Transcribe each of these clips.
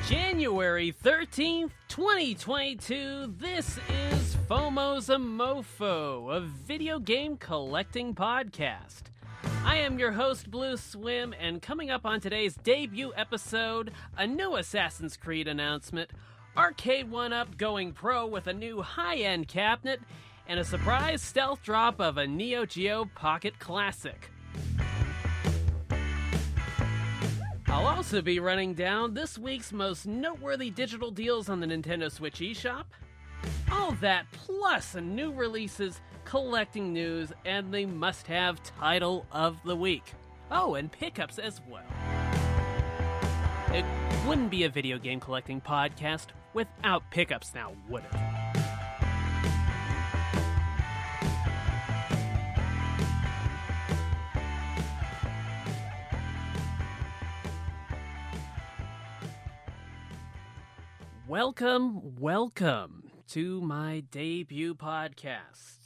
January 13th, 2022, this is FOMO's a MOFO, a video game collecting podcast. I am your host, BlueSwim, and coming up on today's debut episode, a new Assassin's Creed announcement, Arcade1Up going pro with a new high-end cabinet, and a surprise stealth drop of a Neo Geo Pocket Classic. I'll also be running down this week's most noteworthy digital deals on the Nintendo Switch eShop. All that plus new releases, collecting news, and the must-have title of the week. Oh, and pickups as well. It wouldn't be a video game collecting podcast without pickups now, would it? Welcome to my debut podcast.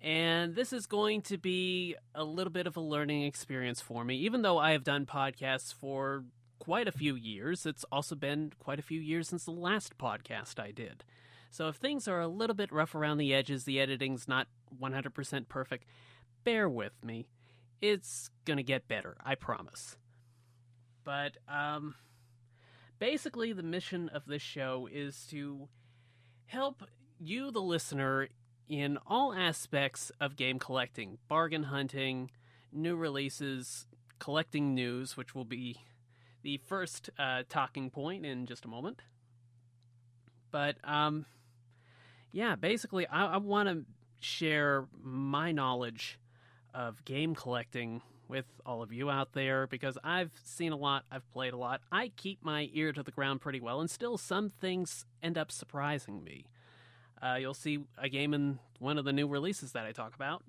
And this is going to be a little bit of a learning experience for me. Even though I have done podcasts for quite a few years, it's also been quite a few years since the last podcast I did. So if things are a little bit rough around the edges, the editing's not 100% perfect, bear with me. It's gonna get better, I promise. But, basically, the mission of this show is to help you, the listener, in all aspects of game collecting. Bargain hunting, new releases, collecting news, which will be the first talking point in just a moment. But, basically, I want to share my knowledge of game collecting with all of you out there, because I've seen a lot, I've played a lot, I keep my ear to the ground pretty well, and still some things end up surprising me. You'll see a game in one of the new releases that I talk about,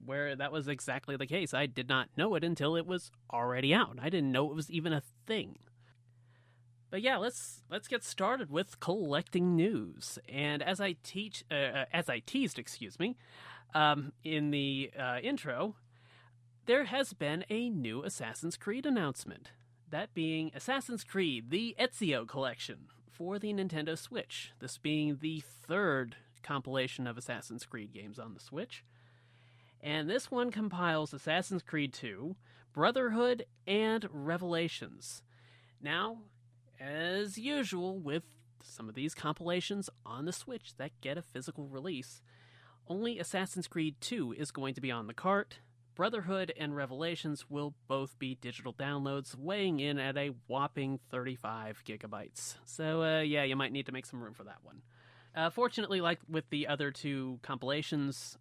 where that was exactly the case. I did not know it until it was already out. I didn't know it was even a thing. But yeah, let's get started with collecting news. And as I teased, in the intro, there has been a new Assassin's Creed announcement. That being Assassin's Creed, the Ezio Collection for the Nintendo Switch. This being the third compilation of Assassin's Creed games on the Switch. And this one compiles Assassin's Creed 2, Brotherhood, and Revelations. Now, as usual with some of these compilations on the Switch that get a physical release, only Assassin's Creed 2 is going to be on the cart. Brotherhood and Revelations will both be digital downloads, weighing in at a whopping 35 gigabytes. So, you might need to make some room for that one. Fortunately, like with the other two compilations,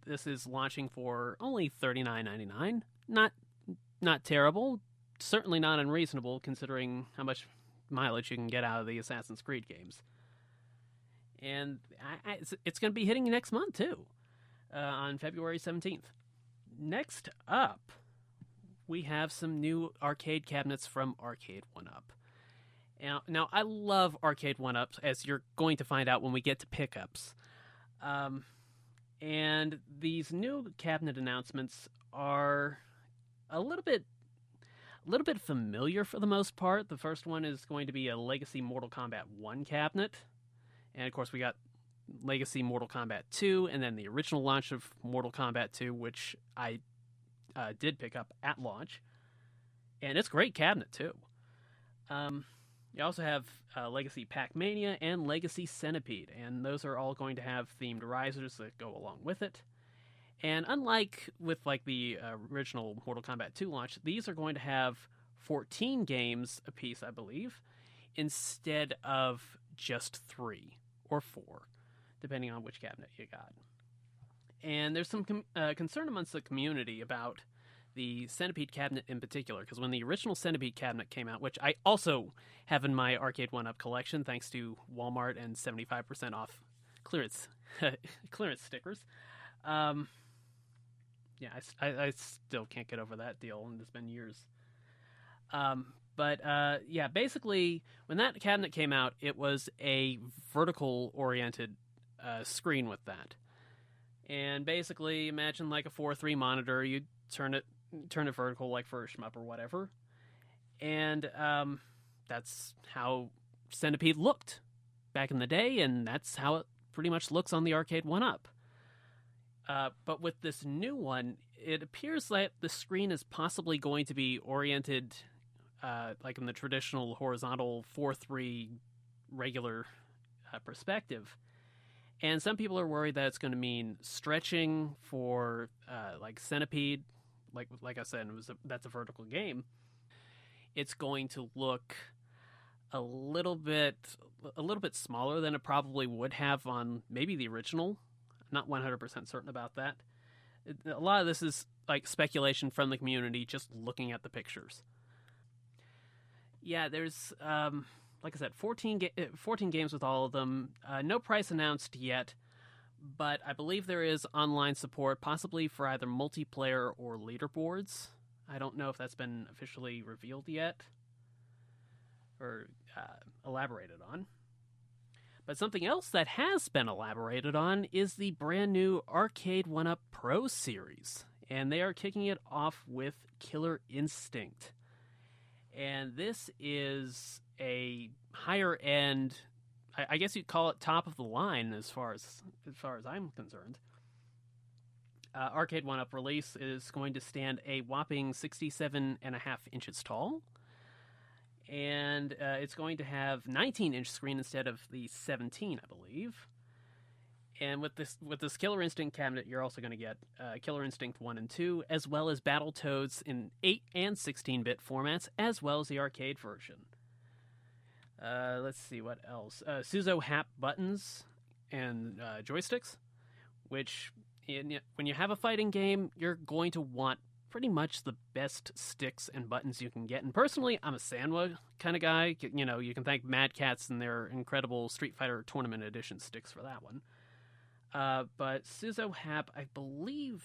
this is launching for only $39.99. Not terrible. Certainly not unreasonable, considering how much mileage you can get out of the Assassin's Creed games. And it's going to be hitting next month, too, on February 17th. Next up, we have some new arcade cabinets from Arcade1Up. Now, I love Arcade1Up, as you're going to find out when we get to pickups. And these new cabinet announcements are a little bit familiar for the most part. The first one is going to be a Legacy Mortal Kombat 1 cabinet. And, of course, we got Legacy Mortal Kombat 2, and then the original launch of Mortal Kombat 2, which I did pick up at launch. And it's a great cabinet, too. You also have Legacy Pac-Mania and Legacy Centipede, and those are all going to have themed risers that go along with it. And unlike with the original Mortal Kombat 2 launch, these are going to have 14 games apiece, I believe, instead of just 3 or 4. Depending on which cabinet you got. And there's some concern amongst the community about the Centipede cabinet in particular, because when the original Centipede cabinet came out, which I also have in my Arcade1Up collection, thanks to Walmart and 75% off clearance stickers, I still can't get over that deal, and it's been years. Basically, when that cabinet came out, it was a vertical-oriented screen with that. And basically, imagine like a 4:3 monitor. You turn it vertical, like for a shmup or whatever. And that's how Centipede looked back in the day, and that's how it pretty much looks on the Arcade1Up. But with this new one, it appears that the screen is possibly going to be oriented like in the traditional horizontal 4:3 regular perspective. And some people are worried that it's going to mean stretching for like Centipede. Like I said, that's a vertical game. It's going to look a little bit smaller than it probably would have on maybe the original. Not 100% certain about that. A lot of this is like speculation from the community, just looking at the pictures. Yeah, there's like I said, 14 games with all of them. No price announced yet, but I believe there is online support, possibly for either multiplayer or leaderboards. I don't know if that's been officially revealed yet or elaborated on. But something else that has been elaborated on is the brand new Arcade1Up Pro series, and they are kicking it off with Killer Instinct. And this is a higher end, I guess you'd call it top of the line as far as I'm concerned. Arcade1Up release is going to stand a whopping 67.5 inches tall. And it's going to have 19-inch screen instead of the 17, I believe. And with this Killer Instinct cabinet, you're also going to get Killer Instinct 1 and 2, as well as Battletoads in 8 and 16-bit formats, as well as the arcade version. Let's see, what else? Suzo Hap buttons and joysticks, which when you have a fighting game, you're going to want pretty much the best sticks and buttons you can get. And personally, I'm a Sanwa kind of guy. You know, you can thank Mad Catz and their incredible Street Fighter Tournament Edition sticks for that one. But Suzo Hap, I believe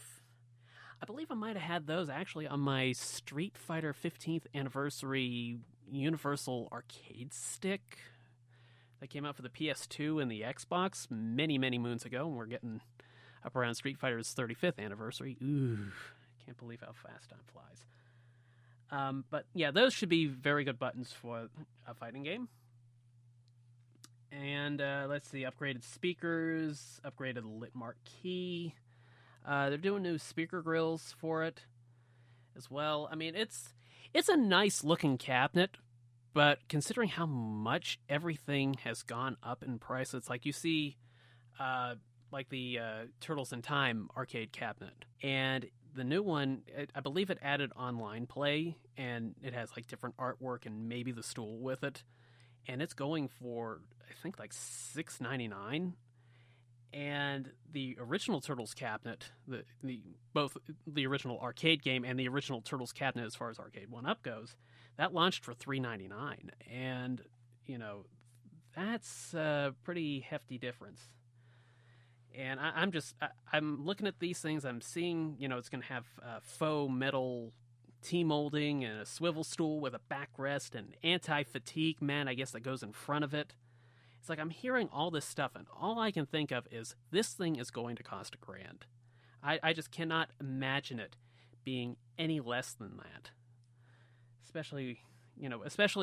I might have had those actually on my Street Fighter 15th anniversary Universal Arcade stick that came out for the PS2 and the Xbox many, many moons ago, and we're getting up around Street Fighter's 35th anniversary. Ooh, can't believe how fast time flies. But yeah, those should be very good buttons for a fighting game. And let's see, upgraded speakers, upgraded lit marquee. They're doing new speaker grills for it as well. I mean, it's a nice looking cabinet, but considering how much everything has gone up in price, it's like you see like the Turtles in Time arcade cabinet. And the new one, I believe it added online play, and it has like different artwork and maybe the stool with it. And it's going for, I think, like $6.99. And the original Turtles cabinet, both the original arcade game and the original Turtles cabinet as far as Arcade1Up goes, that launched for $3.99. And, you know, that's a pretty hefty difference. And I'm looking at these things, I'm seeing, you know, it's going to have faux metal T-molding and a swivel stool with a backrest and anti-fatigue mat, I guess, that goes in front of it. It's like I'm hearing all this stuff, and all I can think of is this thing is going to cost $1,000. I just cannot imagine it being any less than that. Especially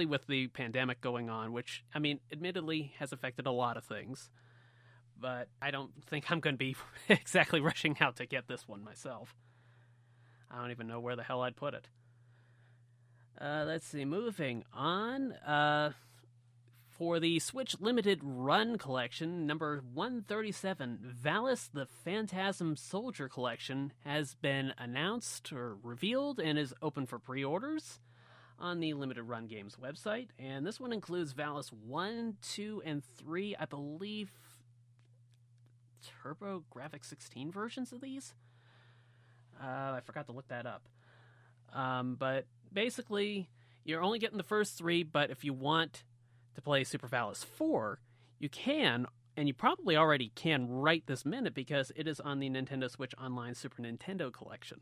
with the pandemic going on, which, I mean, admittedly has affected a lot of things. But I don't think I'm going to be exactly rushing out to get this one myself. I don't even know where the hell I'd put it. Let's see, moving on. For the Switch Limited Run Collection, number 137, Valis the Phantasm Soldier Collection has been announced or revealed and is open for pre-orders on the Limited Run Games website. And this one includes Valis 1, 2, and 3, I believe, TurboGrafx 16 versions of these? I forgot to look that up. But basically, you're only getting the first 3, but if you want to play Super Valis 4, you can, and you probably already can right this minute because it is on the Nintendo Switch Online Super Nintendo Collection.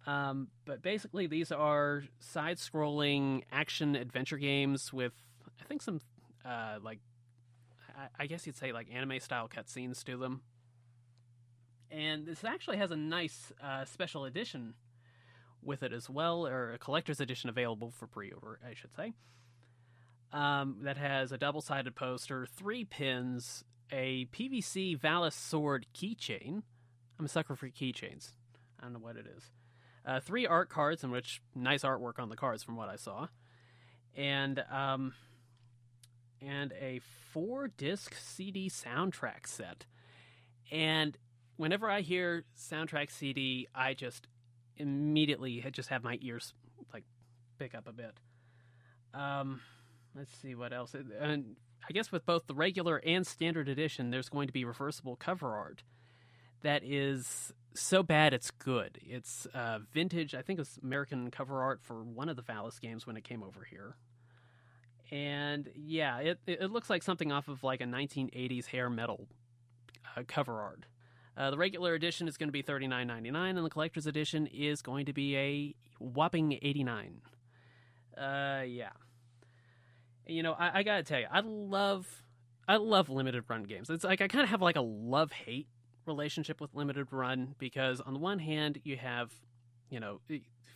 But basically, these are side-scrolling action-adventure games with, I think, some, I guess you'd say, like, anime-style cutscenes to them. And this actually has a nice special edition with it as well, or a collector's edition available for pre-order, I should say. That has a double-sided poster, 3 pins, a PVC Valis sword keychain. I'm a sucker for keychains. I don't know what it is. 3 art cards, in which nice artwork on the cards from what I saw, and a 4-disc CD soundtrack set. And whenever I hear soundtrack CD, I just immediately just have my ears like pick up a bit. Let's see what else. And I guess with both the regular and standard edition, there's going to be reversible cover art that is so bad it's good. It's vintage, I think it's American cover art for one of the Valis games when it came over here. And yeah, it looks like something off of like a 1980s hair metal cover art. The regular edition is going to be $39.99, and the collector's edition is going to be a whopping $89. Yeah. You know, I gotta tell you, I love limited run games. It's like I kind of have like a love-hate relationship with limited run, because on the one hand you have, you know,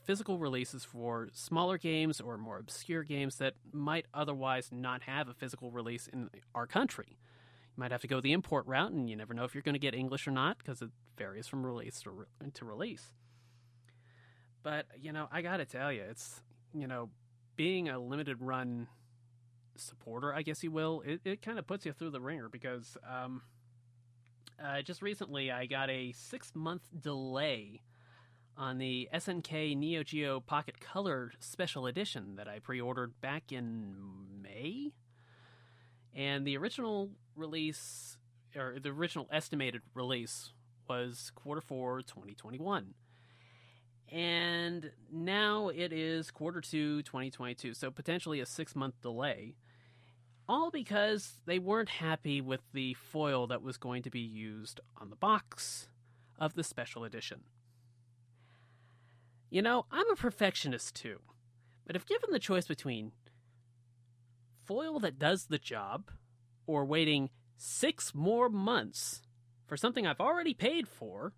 physical releases for smaller games or more obscure games that might otherwise not have a physical release in our country. You might have to go the import route, and you never know if you're going to get English or not, because it varies from release to release. But, you know, I gotta tell you, it's, you know, being a limited run supporter, I guess you will, it kind of puts you through the ringer, because just recently I got a 6-month delay on the SNK Neo Geo Pocket Color Special Edition that I pre-ordered back in May. And the original release, or the original estimated release, was Q4 2021. And now it is Q2 2022, so potentially a 6-month delay. All because they weren't happy with the foil that was going to be used on the box of the special edition. You know, I'm a perfectionist too, but if given the choice between foil that does the job or waiting 6 more months for something I've already paid for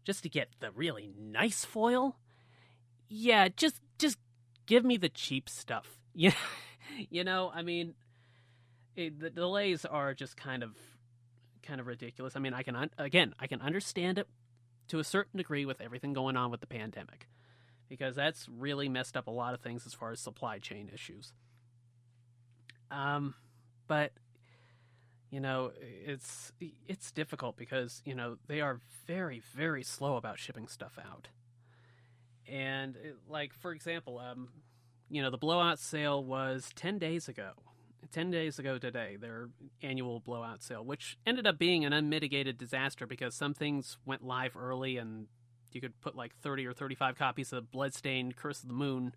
just to get the really nice foil, yeah, just give me the cheap stuff. Yeah, you know, I mean, the delays are just kind of ridiculous. I mean, I can understand it to a certain degree with everything going on with the pandemic, because that's really messed up a lot of things as far as supply chain issues. But you know, it's difficult because, you know, they are very, very slow about shipping stuff out. And like, for example, you know, the blowout sale was 10 days ago. 10 days ago today, their annual blowout sale, which ended up being an unmitigated disaster because some things went live early and you could put like 30 or 35 copies of Bloodstained Curse of the Moon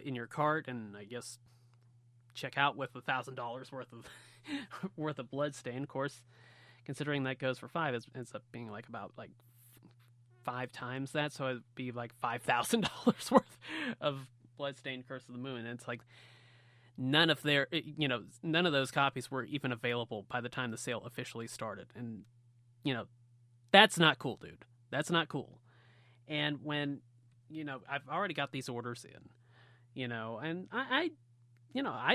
in your cart, and I guess check out with $1,000 worth of Bloodstain. Of course, considering that goes for $5, it ends up being like about like 5 times that, so it'd be like $5,000 worth of Bloodstained Curse of the Moon. And it's like none of those copies were even available by the time the sale officially started. And, you know, that's not cool, dude. That's not cool. And when, you know, I've already got these orders in, you know, and I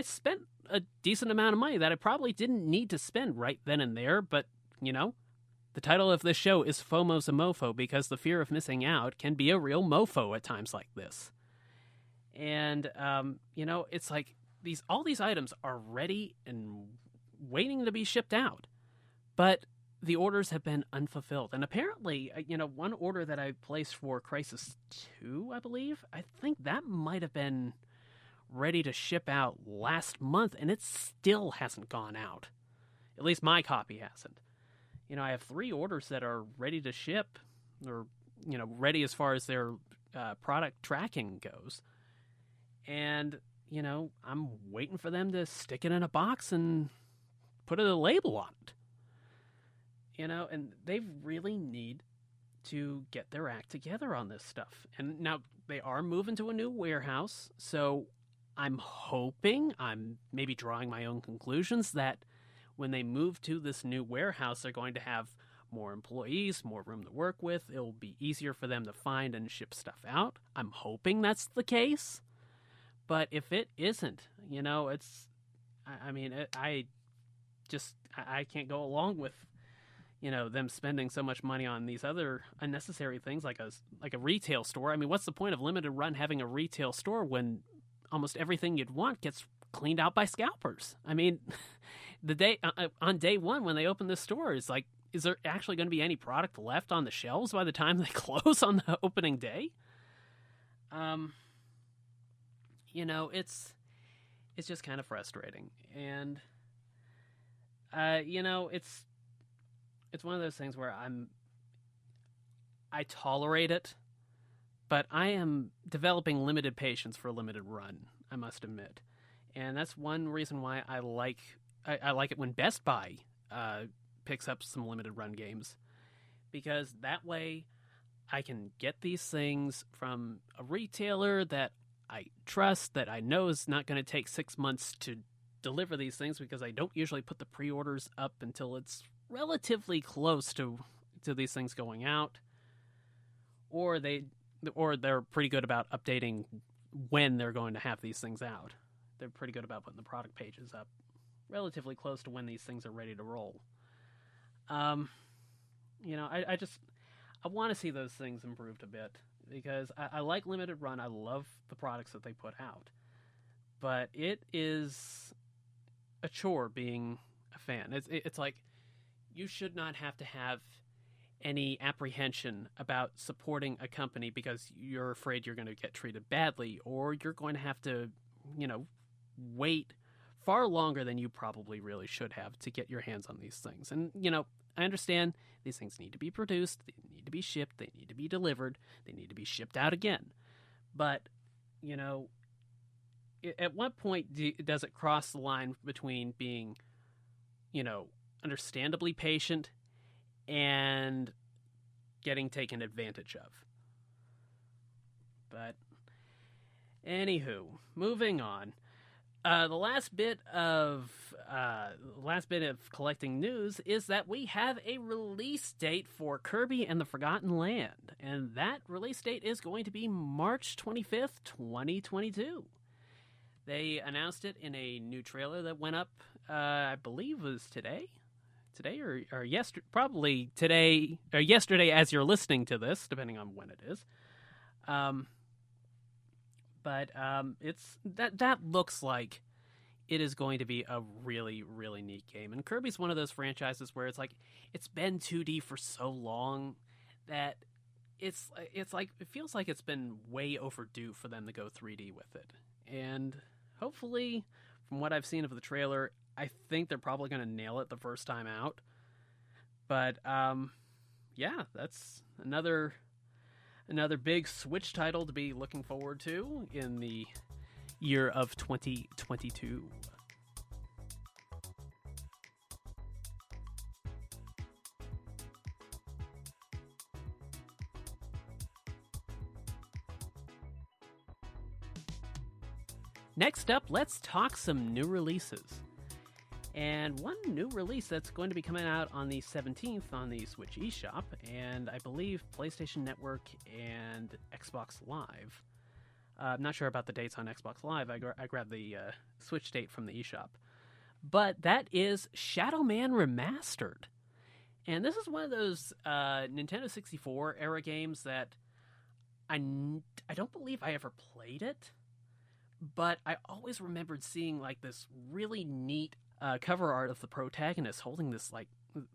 spent a decent amount of money that I probably didn't need to spend right then and there, but, you know, the title of this show is FOMO's a MOFO, because the fear of missing out can be a real mofo at times like this. And, you know, it's like all these items are ready and waiting to be shipped out, but the orders have been unfulfilled. And apparently, you know, one order that I placed for Crisis 2, I believe, I think that might have been ready to ship out last month, and it still hasn't gone out. At least my copy hasn't. You know, I have 3 orders that are ready to ship, or, you know, ready as far as their product tracking goes. And, you know, I'm waiting for them to stick it in a box and put a label on it. You know, and they really need to get their act together on this stuff. And now they are moving to a new warehouse, so I'm hoping, I'm maybe drawing my own conclusions, that when they move to this new warehouse, they're going to have more employees, more room to work with. It'll be easier for them to find and ship stuff out. I'm hoping that's the case. But if it isn't, it's, I can't go along with, them spending so much money on these other unnecessary things like a retail store. I mean, what's the point of limited run having a retail store when almost everything you'd want gets cleaned out by scalpers? I mean, on day one when they open this store, it's like, is there actually going to be any product left on the shelves by the time they close on the opening day? It's just kind of frustrating. And, it's one of those things where I tolerate it, but I am developing limited patience for a limited run, I must admit. And that's one reason why I like it when Best Buy picks up some limited run games, because that way I can get these things from a retailer that I trust, that I know is not going to take 6 months to deliver these things, because I don't usually put the pre-orders up until it's relatively close to these things going out, or they're pretty good about updating when they're going to have these things out. They're pretty good about putting the product pages up relatively close to when these things are ready to roll. I want to see those things improved a bit, because I like limited run. I love the products that they put out, but it is a chore being a fan. It's like, you should not have to have any apprehension about supporting a company because you're afraid you're going to get treated badly, or you're going to have to, wait far longer than you probably really should have to get your hands on these things. And, I understand these things need to be produced, they need to be shipped, they need to be delivered, they need to be shipped out again. But, at what point does it cross the line between being, understandably patient and getting taken advantage of? But anywho, moving on. The last bit of collecting news is that we have a release date for Kirby and the Forgotten Land, and that release date is going to be March 25th, 2022. They announced it in a new trailer that went up, I believe it was today or yesterday, probably today or yesterday as you're listening to this, depending on when it is. But it's that looks like it is going to be a really, really neat game. And Kirby's one of those franchises where it's like, it's been 2D for so long that it's like, it feels like it's been way overdue for them to go 3D with it. And hopefully, from what I've seen of the trailer, I think they're probably going to nail it the first time out. But yeah, that's another big Switch title to be looking forward to in the year of 2022. Next up, let's talk some new releases. And one new release that's going to be coming out on the 17th on the Switch eShop, and I believe PlayStation Network and Xbox Live. I'm not sure about the dates on Xbox Live. I grabbed the Switch date from the eShop. But that is Shadow Man Remastered. And this is one of those Nintendo 64 era games that I don't believe I ever played it, but I always remembered seeing like this really neat cover art of the protagonist holding this, like,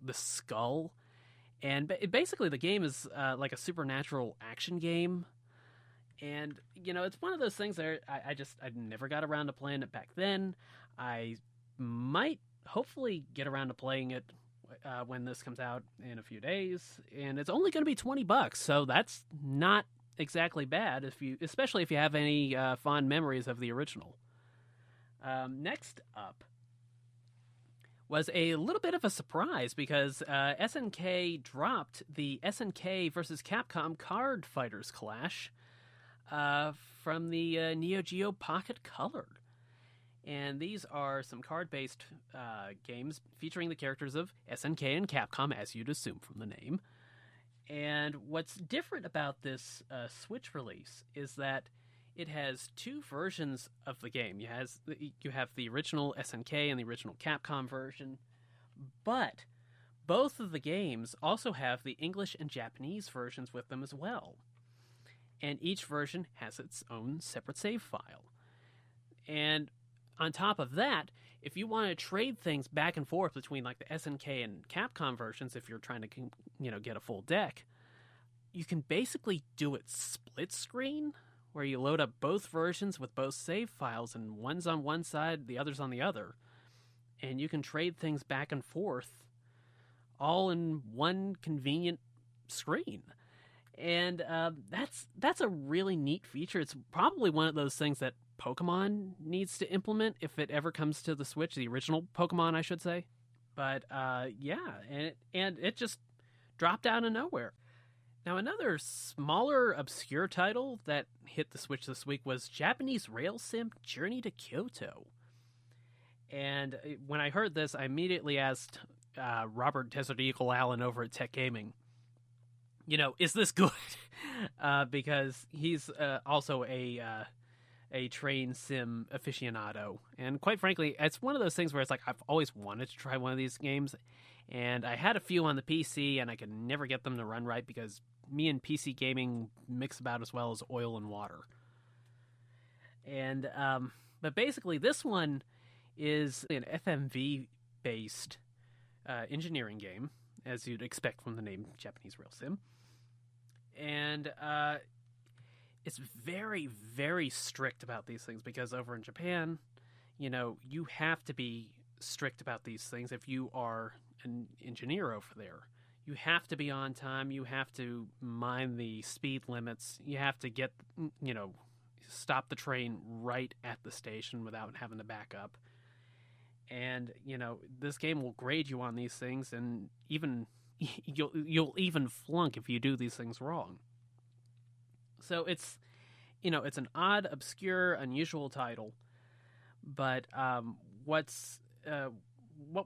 the skull. And basically the game is like a supernatural action game. And, it's one of those things that I never got around to playing it back then. I might hopefully get around to playing it when this comes out in a few days. And it's only going to be $20, so that's not exactly bad, especially if you have any fond memories of the original. Next up was a little bit of a surprise because SNK dropped the SNK vs. Capcom Card Fighters Clash from the Neo Geo Pocket Colored. And these are some card-based games featuring the characters of SNK and Capcom, as you'd assume from the name. And what's different about this Switch release is that it has two versions of the game. You have the original SNK and the original Capcom version, but both of the games also have the English and Japanese versions with them as well. And each version has its own separate save file. And on top of that, if you want to trade things back and forth between like the SNK and Capcom versions, if you're trying to get a full deck, you can basically do it split screen, where you load up both versions with both save files, and one's on one side, the other's on the other, and you can trade things back and forth all in one convenient screen. And that's a really neat feature. It's probably one of those things that Pokemon needs to implement if it ever comes to the Switch, the original Pokemon, I should say. But yeah, and it just dropped out of nowhere. Now, another smaller, obscure title that hit the Switch this week was Japanese rail sim Journey to Kyoto. And when I heard this, I immediately asked Robert Desert Eagle Allen over at Tech Gaming, is this good? Because he's also a train sim aficionado. And quite frankly, it's one of those things where it's like I've always wanted to try one of these games. And I had a few on the PC, and I could never get them to run right because me and PC gaming mix about as well as oil and water. And but basically, this one is an FMV-based engineering game, as you'd expect from the name Japanese Rail Sim. And it's very, very strict about these things because over in Japan, you have to be strict about these things if you are an engineer over there. You have to be on time. You have to mind the speed limits. You have to get, stop the train right at the station without having to back up. And, this game will grade you on these things, and even you'll even flunk if you do these things wrong. So it's an odd, obscure, unusual title. But what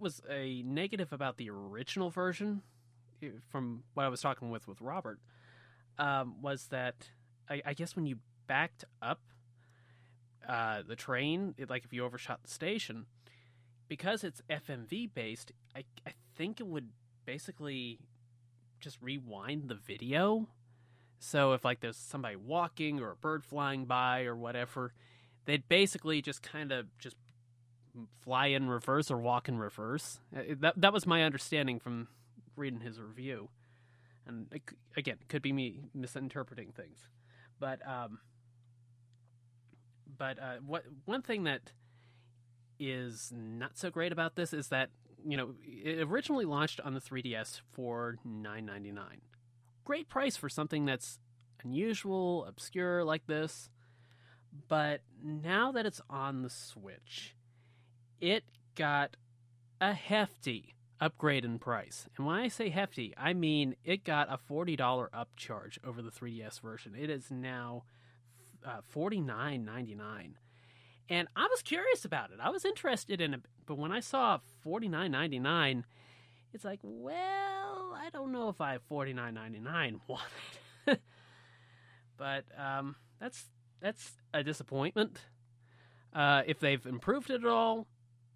was a negative about the original version, from what I was talking with Robert, was that I guess when you backed up the train, if you overshot the station, because it's FMV based, I think it would basically just rewind the video. So if there's somebody walking or a bird flying by or whatever, they'd basically just kind of just fly in reverse or walk in reverse. That was my understanding from reading his review. And again, it could be me misinterpreting things. But one thing that is not so great about this is that, it originally launched on the 3DS for $9.99. Great price for something that's unusual, obscure like this. But now that it's on the Switch, it got a hefty upgrade in price. And when I say hefty, I mean it got a $40 upcharge over the 3DS version. It is now $49.99. And I was curious about it. I was interested in it. But when I saw $49.99, it's like, well, I don't know if I have $49.99 want it. But that's a disappointment. If they've improved it at all,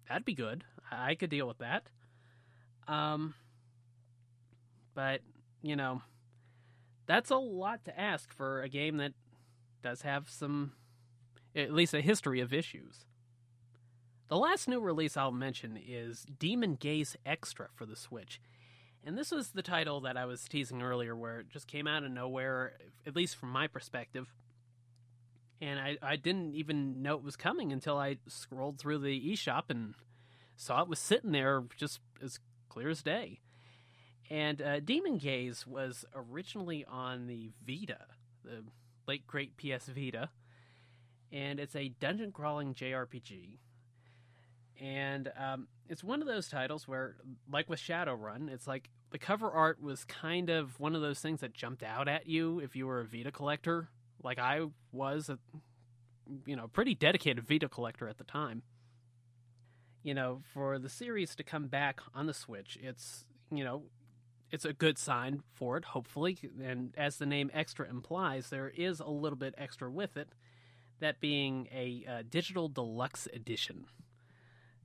that'd be good. I could deal with that. But, that's a lot to ask for a game that does have some, at least a history of issues. The last new release I'll mention is Demon Gaze Extra for the Switch. And this was the title that I was teasing earlier, where it just came out of nowhere, at least from my perspective. And I didn't even know it was coming until I scrolled through the eShop and saw it was sitting there just as clear as day. And Demon Gaze was originally on the Vita, the late great PS Vita. And it's a dungeon-crawling JRPG. And it's one of those titles where, like with Shadowrun, it's like the cover art was kind of one of those things that jumped out at you if you were a Vita collector. Like I was a pretty dedicated Vita collector at the time. for the series to come back on the Switch, it's a good sign for it, hopefully. And as the name Extra implies, there is a little bit extra with it, that being a digital deluxe edition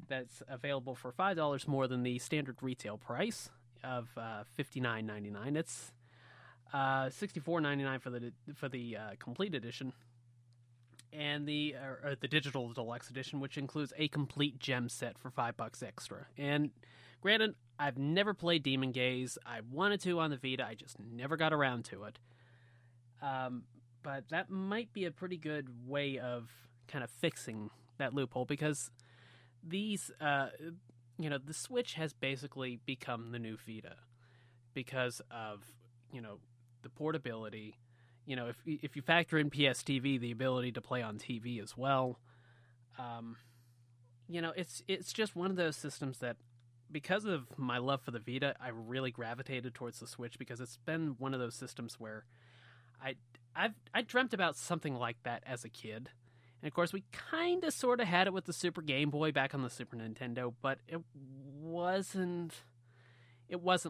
that's available for $5 more than the standard retail price of $59.99. It's $64.99 for the complete edition, and the digital deluxe edition, which includes a complete gem set for $5 extra. And granted, I've never played Demon Gaze. I wanted to on the Vita. I just never got around to it. But that might be a pretty good way of kind of fixing that loophole, because these, the Switch has basically become the new Vita because of, the portability. If you factor in PS TV, the ability to play on TV as well, it's just one of those systems that, because of my love for the Vita, I really gravitated towards the Switch, because it's been one of those systems where I dreamt about something like that as a kid. And of course, we kind of sort of had it with the Super Game Boy back on the Super Nintendo, but it wasn't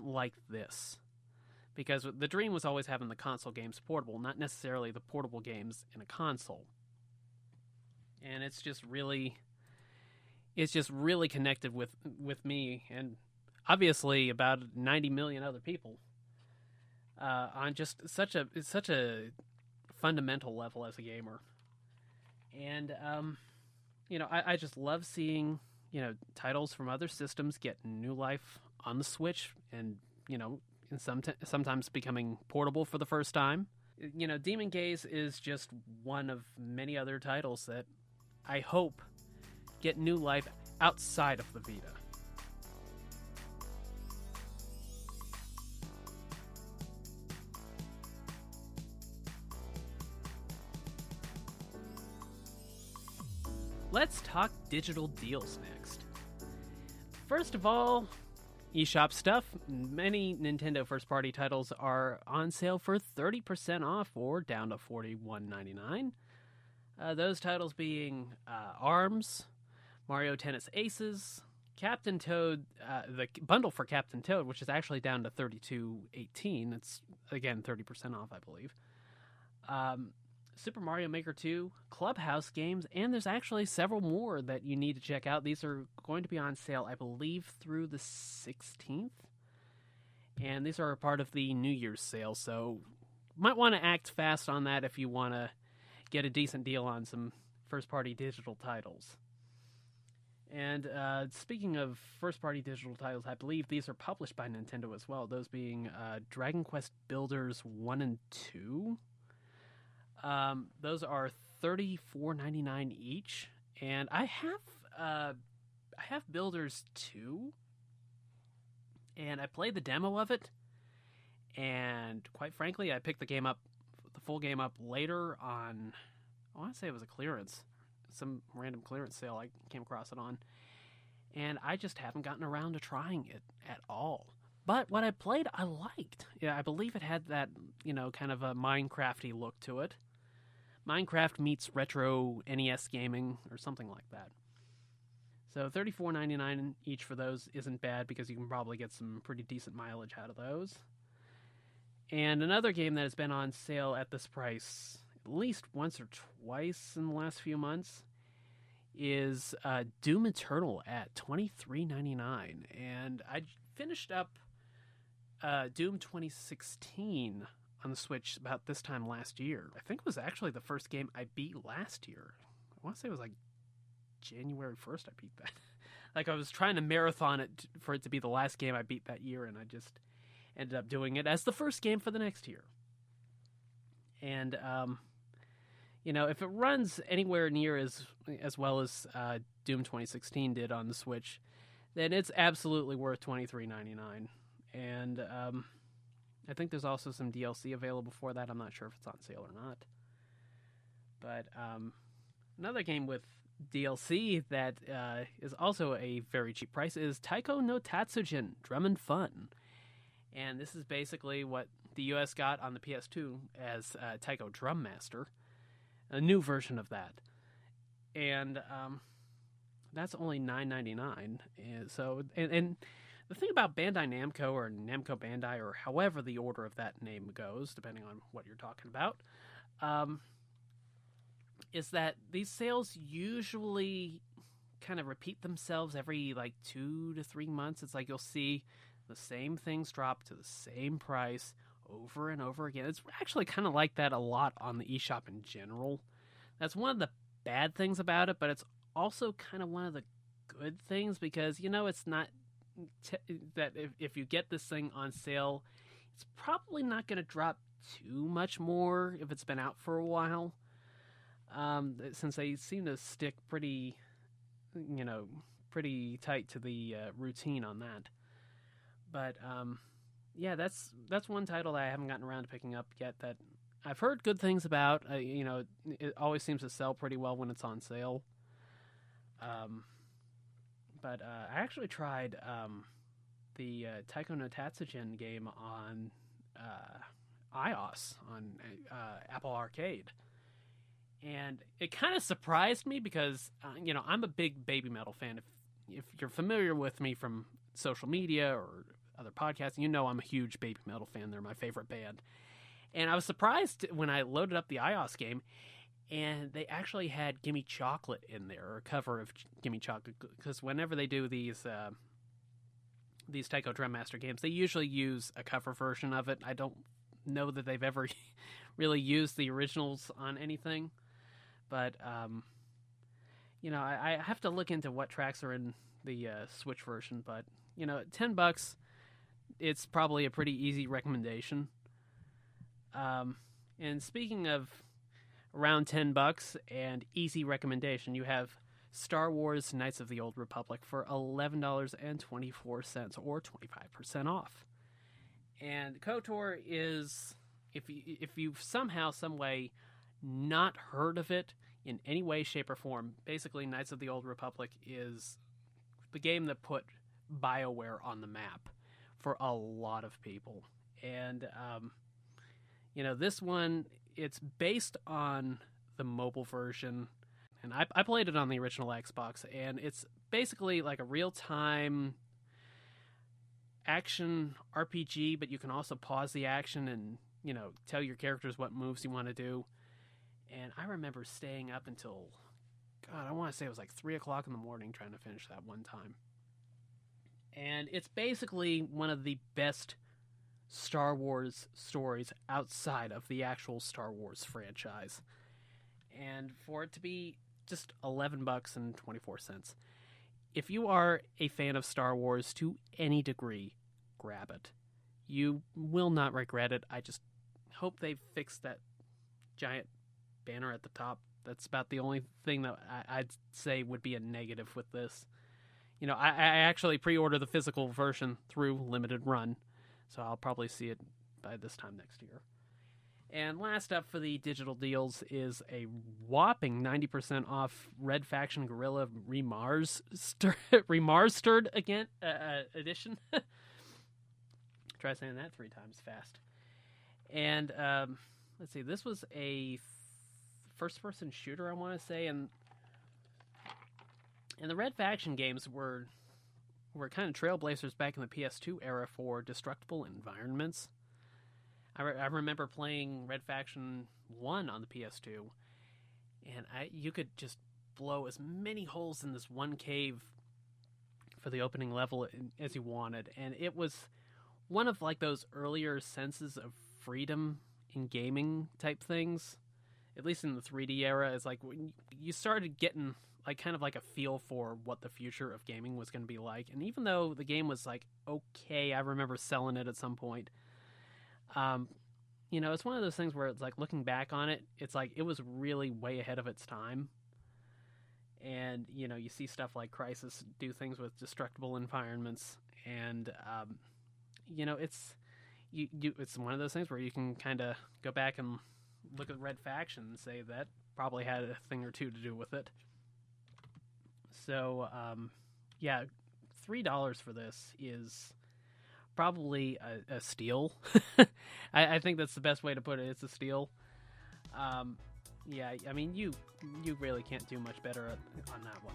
like this. Because the dream was always having the console games portable, not necessarily the portable games in a console. And it's just really connected with me, and obviously about 90 million other people, on just such a fundamental level as a gamer. And I just love seeing titles from other systems get new life on the Switch, and and sometimes becoming portable for the first time. Demon Gaze is just one of many other titles that I hope get new life outside of the Vita. Let's talk digital deals next. First of all, eShop stuff. Many Nintendo first-party titles are on sale for 30% off or down to $41.99. Those titles being ARMS, Mario Tennis Aces, Captain Toad, the bundle for Captain Toad, which is actually down to $32.18. It's, again, 30% off, I believe. Super Mario Maker 2, Clubhouse games, and there's actually several more that you need to check out. These are going to be on sale, I believe, through the 16th. And these are a part of the New Year's sale, so might want to act fast on that if you want to get a decent deal on some first-party digital titles. And speaking of first-party digital titles, I believe these are published by Nintendo as well, those being Dragon Quest Builders 1 and 2. Those are $34.99 each, and I have Builders 2, and I played the demo of it, and quite frankly, I picked the full game up later on, I want to say it was a clearance, some random clearance sale I came across it on, and I just haven't gotten around to trying it at all. But what I played, I liked. Yeah, I believe it had that, kind of a Minecraft-y look to it. Minecraft meets retro NES gaming or something like that. So $34.99 each for those isn't bad, because you can probably get some pretty decent mileage out of those. And another game that has been on sale at this price at least once or twice in the last few months is Doom Eternal at $23.99. And I finished up Doom 2016 on the Switch about this time last year. I think it was actually the first game I beat last year. I want to say it was like January 1st I beat that. Like, I was trying to marathon it for it to be the last game I beat that year, and I just ended up doing it as the first game for the next year. And, if it runs anywhere near as well as Doom 2016 did on the Switch, then it's absolutely worth $23.99. And, I think there's also some DLC available for that. I'm not sure if it's on sale or not. But another game with DLC that is also a very cheap price is Taiko no Tatsujin Drum and Fun. And this is basically what the US got on the PS2 as Taiko Drum Master, a new version of that. And that's only $9.99. And so, and the thing about Bandai Namco or Namco Bandai or however the order of that name goes, depending on what you're talking about, is that these sales usually kind of repeat themselves every like 2 to 3 months. It's like you'll see the same things drop to the same price over and over again. It's actually kind of like that a lot on the eShop in general. That's one of the bad things about it, but it's also kind of one of the good things because, it's not that if you get this thing on sale, it's probably not going to drop too much more if it's been out for a while. Since they seem to stick pretty tight to the routine on that. But yeah, that's one title that I haven't gotten around to picking up yet that I've heard good things about. It always seems to sell pretty well when it's on sale. But I actually tried the Taiko no Tatsujin game on iOS, on Apple Arcade. And it kind of surprised me because, I'm a big Baby Metal fan. If you're familiar with me from social media or other podcasts, I'm a huge Baby Metal fan. They're my favorite band. And I was surprised when I loaded up the iOS game and they actually had Gimme Chocolate in there, or a cover of Gimme Chocolate, because whenever they do these Taiko Drum Master games, they usually use a cover version of it. I don't know that they've ever really used the originals on anything. But, I have to look into what tracks are in the Switch version. But, at $10, it's probably a pretty easy recommendation. And speaking of around $10 and easy recommendation, you have Star Wars Knights of the Old Republic for $11.24 or 25% off. And KOTOR is, if you've somehow, some way not heard of it in any way, shape, or form, basically Knights of the Old Republic is the game that put BioWare on the map for a lot of people. And, this one, it's based on the mobile version, and I played it on the original Xbox, and it's basically like a real-time action RPG, but you can also pause the action and, tell your characters what moves you want to do. And I remember staying up until, God, I want to say it was like 3 o'clock in the morning trying to finish that one time. And it's basically one of the best Star Wars stories outside of the actual Star Wars franchise. And for it to be just $11.24, if you are a fan of Star Wars to any degree, grab it. You will not regret it. I just hope they fix that giant banner at the top. That's about the only thing that I'd say would be a negative with this. I actually pre-ordered the physical version through Limited Run, so I'll probably see it by this time next year. And last up for the digital deals is a whopping 90% off Red Faction Guerrilla Remastered again edition. Try saying that 3 times fast. And let's see, this was a first-person shooter, I want to say, and the Red Faction games were kind of trailblazers back in the PS2 era for destructible environments. I remember playing Red Faction 1 on the PS2, and you could just blow as many holes in this one cave for the opening level as you wanted, and it was one of like those earlier senses of freedom in gaming type things, at least in the 3D era. Is like when you started getting like kind of like a feel for what the future of gaming was going to be like. And even though the game was like okay, I remember selling it at some point. It's one of those things where it's like looking back on it, it's like it was really way ahead of its time. And you see stuff like Crysis do things with destructible environments, and it's it's one of those things where you can kind of go back and look at Red Faction and say that probably had a thing or two to do with it. So, $3 for this is probably a steal. I think that's the best way to put it. It's a steal. You really can't do much better on that one.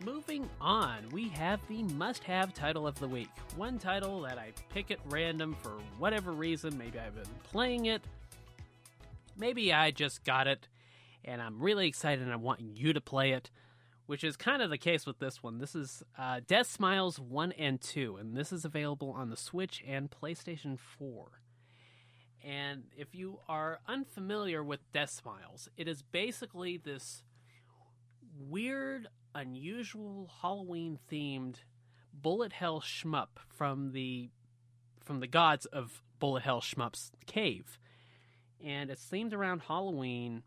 moving on, we have the must-have title of the week. One title that I pick at random for whatever reason. Maybe I've been playing it. Maybe I just got it, and I'm really excited and I want you to play it, which is kind of the case with this one. This is Death Smiles 1 and 2, and this is available on the Switch and PlayStation 4. And if you are unfamiliar with Death Smiles, it is basically this weird, unusual Halloween-themed bullet hell shmup from the gods of Bullet Hell Shmup's cave. And it's themed around Halloween.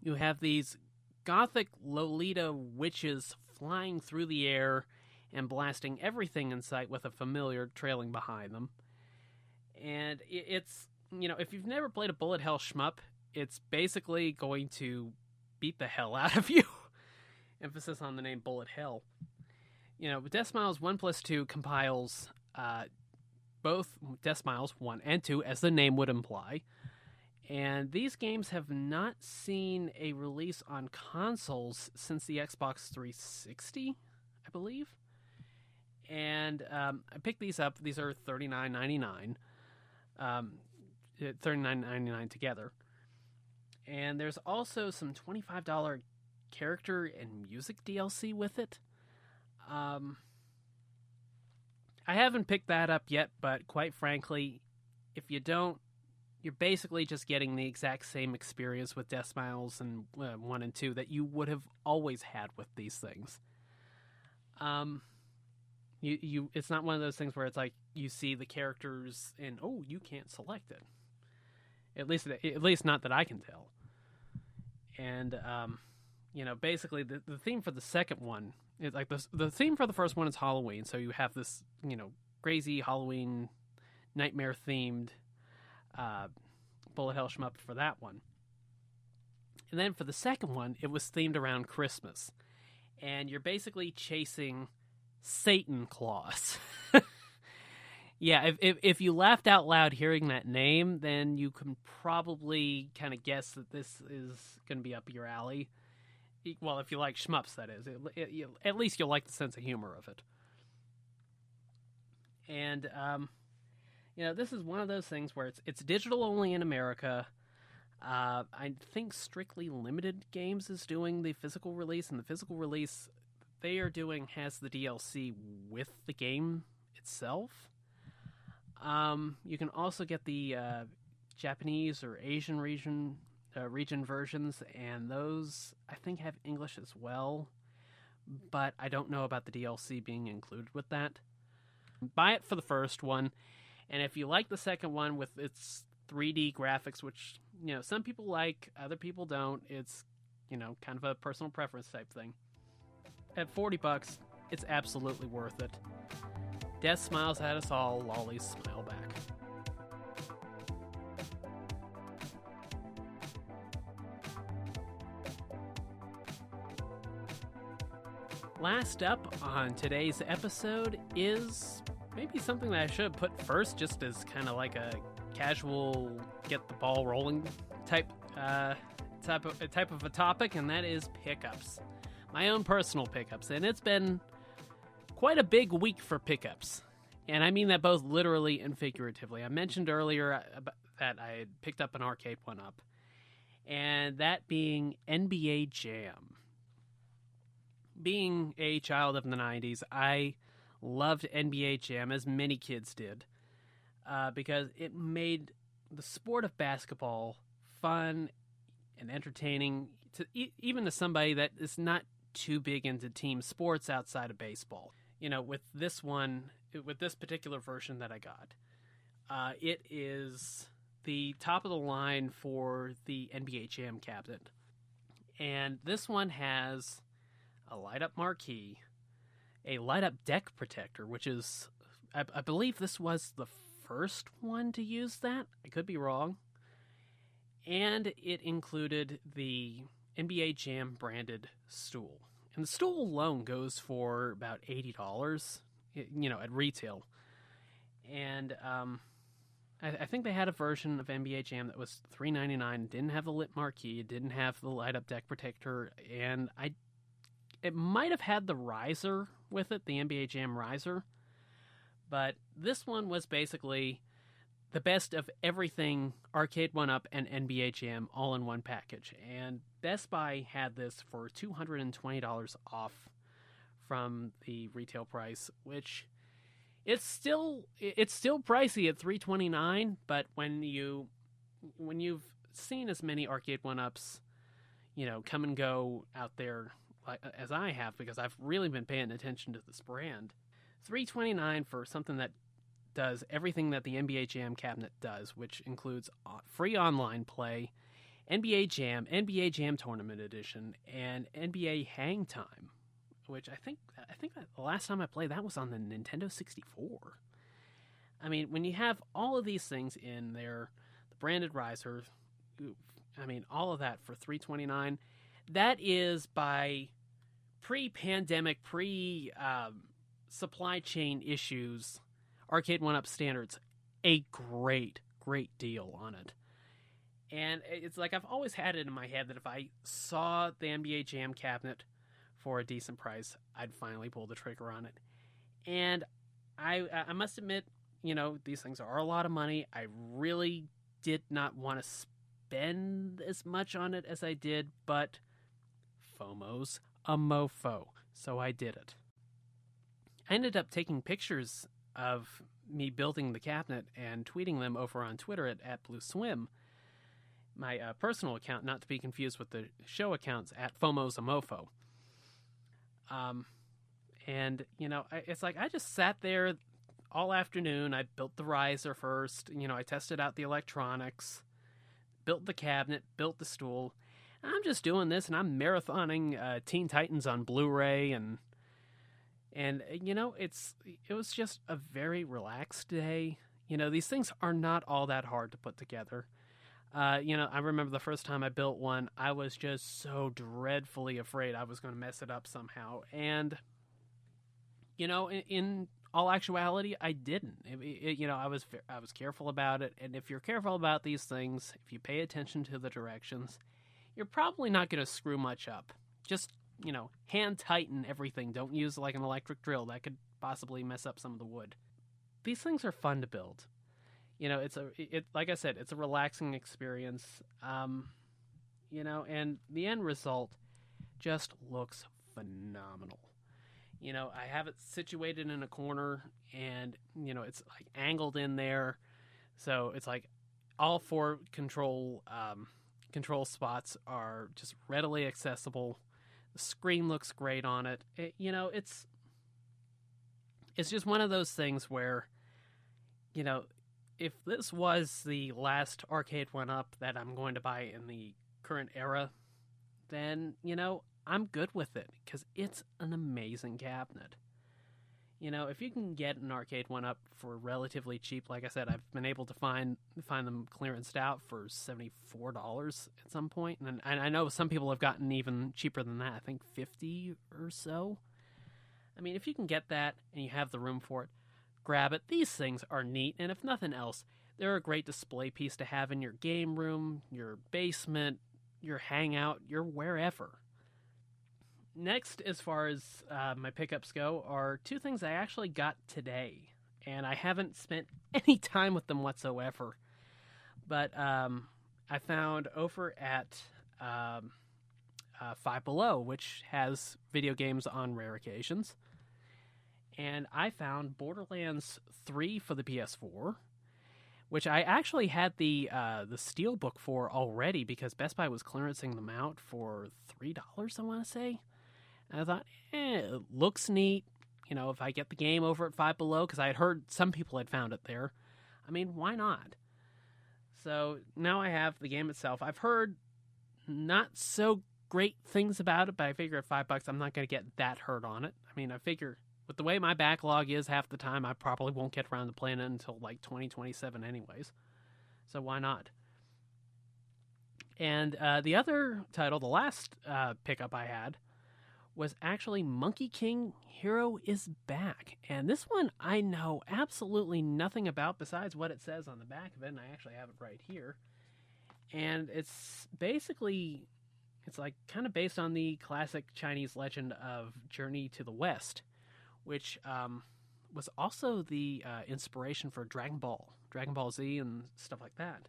You have these gothic Lolita witches flying through the air and blasting everything in sight with a familiar trailing behind them. And it's, if you've never played a bullet hell shmup, it's basically going to beat the hell out of you. Emphasis on the name bullet hell. Death Smiles 1 plus 2 compiles both Death Smiles 1 and 2, as the name would imply. And these games have not seen a release on consoles since the Xbox 360, I believe. And I picked these up. These are $39.99. $39.99 together. And there's also some $25 character and music DLC with it. I haven't picked that up yet, but quite frankly, if you don't, you're basically just getting the exact same experience with Death Smiles and 1 and 2 that you would have always had with these things. It's not one of those things where it's like you see the characters and you can't select it. At least not that I can tell. And basically the theme for the second one is like the theme for the first one is Halloween, so you have this crazy Halloween nightmare themed bullet hell shmup for that one. And then for the second one, it was themed around Christmas, and you're basically chasing Satan Claus. Yeah, if you laughed out loud hearing that name, then you can probably kind of guess that this is going to be up your alley. Well, if you like shmups, that is. At least you'll like the sense of humor of it. And, this is one of those things where it's digital only in America. I think Strictly Limited Games is doing the physical release, and the physical release they are doing has the DLC with the game itself. You can also get the Japanese or Asian region versions, and those I think have English as well, but I don't know about the DLC being included with that. Buy it for the first one, and if you like the second one with its 3D graphics, which some people like, other people don't, it's kind of a personal preference type thing. At $40, it's absolutely worth it. Death Smiles at us all, lollies smile back. Last up on today's episode is maybe something that I should have put first, just as kind of like a casual get the ball rolling type of a topic, and that is pickups. My own personal pickups, and it's been quite a big week for pickups, and I mean that both literally and figuratively. I mentioned earlier that I had picked up an Arcade1Up, and that being NBA Jam. Being a child of the 90s, I loved NBA Jam, as many kids did, because it made the sport of basketball fun and entertaining, even to somebody that is not too big into team sports outside of baseball. With this particular version that I got, it is the top of the line for the NBA Jam cabinet. And this one has a light-up marquee, a light-up deck protector, which is, I believe this was the first one to use that. I could be wrong. And it included the NBA Jam branded stool. And the stool alone goes for about $80, at retail. And I think they had a version of NBA Jam that was $3.99, didn't have the lit marquee, didn't have the light-up deck protector, and It might have had the riser with it, the NBA Jam riser, but this one was basically the best of everything Arcade1Up and NBA Jam all in one package. And Best Buy had this for $220 off from the retail price, which it's still pricey at $329. But when you've seen as many Arcade1Ups, come and go out there as I have, because I've really been paying attention to this brand, $329 for something that does everything that the NBA Jam cabinet does, which includes free online play, NBA Jam Tournament Edition, and NBA Hang Time, which I think that the last time I played that was on the Nintendo 64. I mean, when you have all of these things in there, the branded riser, all of that for $329, that is by pre-pandemic, supply chain issues, Arcade1Up standards, a great deal on it. And it's like I've always had it in my head that if I saw the NBA Jam cabinet for a decent price, I'd finally pull the trigger on it. And I must admit, these things are a lot of money. I really did not want to spend as much on it as I did, but FOMO's a MOFO, so I did it. I ended up taking pictures of me building the cabinet and tweeting them over on Twitter at BlueSwim, my personal account, not to be confused with the show accounts at FOMO's a MOFO. It's like I just sat there all afternoon. I built the riser first. I tested out the electronics, built the cabinet, built the stool. I'm just doing this, and I'm marathoning Teen Titans on Blu-ray, and it was just a very relaxed day. These things are not all that hard to put together. I remember the first time I built one, I was just so dreadfully afraid I was going to mess it up somehow. And, in all actuality, I didn't. I was careful about it. And if you're careful about these things, if you pay attention to the directions, you're probably not going to screw much up. Just, hand tighten everything. Don't use like an electric drill. That could possibly mess up some of the wood. These things are fun to build. Like I said, it's a relaxing experience. And the end result just looks phenomenal. I have it situated in a corner, and, it's like angled in there. So it's like all four control spots are just readily accessible. The screen looks great on it. It's just one of those things where, if this was the last Arcade1Up that I'm going to buy in the current era, then, I'm good with it, because it's an amazing cabinet. If you can get an Arcade1Up for relatively cheap, like I said, I've been able to find them clearanced out for $74 at some point, and I know some people have gotten even cheaper than that. I think $50 or so. I mean, if you can get that and you have the room for it, grab it. These things are neat, and if nothing else, they're a great display piece to have in your game room, your basement, your hangout, your wherever. Next, as far as my pickups go, are two things I actually got today, and I haven't spent any time with them whatsoever. But I found over at Five Below, which has video games on rare occasions, and I found Borderlands 3 for the PS4, which I actually had the Steelbook for already, because Best Buy was clearancing them out for $3, I want to say. And I thought, it looks neat. If I get the game over at Five Below, because I had heard some people had found it there. I mean, why not? So now I have the game itself. I've heard not so great things about it, but I figure at $5 I'm not going to get that hurt on it. I mean, I figure with the way my backlog is half the time, I probably won't get around to playing it until like 2027 anyways. So why not? And the other title, the last pickup I had, was actually Monkey King Hero is Back. And this one I know absolutely nothing about besides what it says on the back of it, and I actually have it right here. And it's basically It's like kind of based on the classic Chinese legend of Journey to the West, which was also the inspiration for Dragon Ball Z, and stuff like that.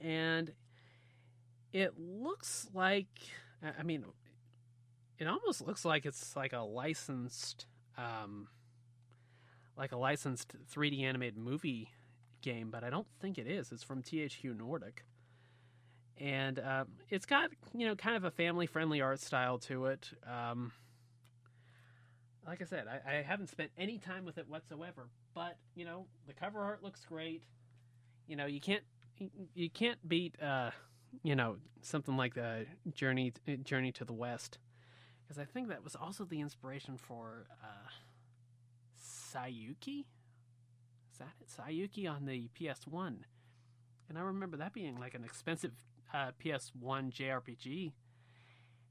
And it looks like, I mean, it almost looks like it's like a licensed 3D animated movie game, but I don't think it is. It's from THQ Nordic. And it's got, kind of a family-friendly art style to it. Like I said, I haven't spent any time with it whatsoever, but, the cover art looks great. You can't beat, something like the Journey to the West. Because I think that was also the inspiration for Sayuki? Is that it? Sayuki on the PS1. And I remember that being like an expensive PS1 JRPG.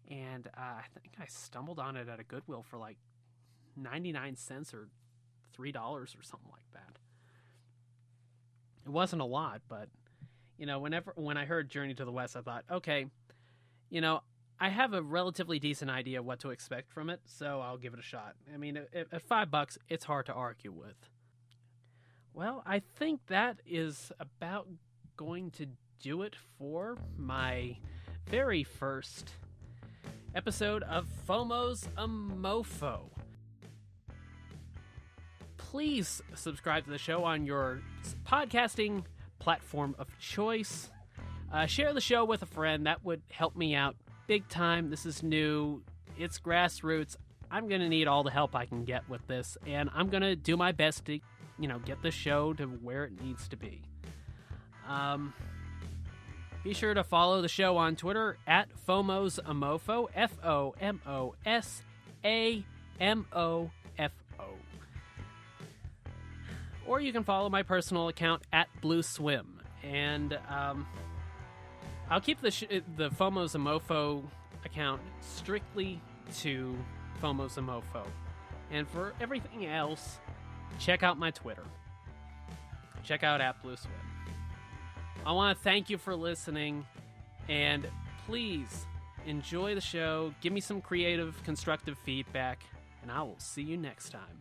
And I think I stumbled on it at a Goodwill for like 99 cents or $3 or something like that. It wasn't a lot, but, when I heard Journey to the West, I thought, okay, I have a relatively decent idea what to expect from it, so I'll give it a shot. I mean, at $5, it's hard to argue with. Well, I think that is about going to do it for my very first episode of FOMO's a MOFO. Please subscribe to the show on your podcasting platform of choice. Share the show with a friend. That would help me out big time. This is new. It's grassroots. I'm going to need all the help I can get with this, and I'm going to do my best to, get the show to where it needs to be. Be sure to follow the show on Twitter at FOMO's a MOFO, FOMOSAMOFO. Or you can follow my personal account at BlueSwim. And I'll keep the FOMO's a MOFO account strictly to FOMO's a MOFO. And for everything else, check out my Twitter. Check out at BlueSwim. I want to thank you for listening, and please enjoy the show. Give me some creative, constructive feedback, and I will see you next time.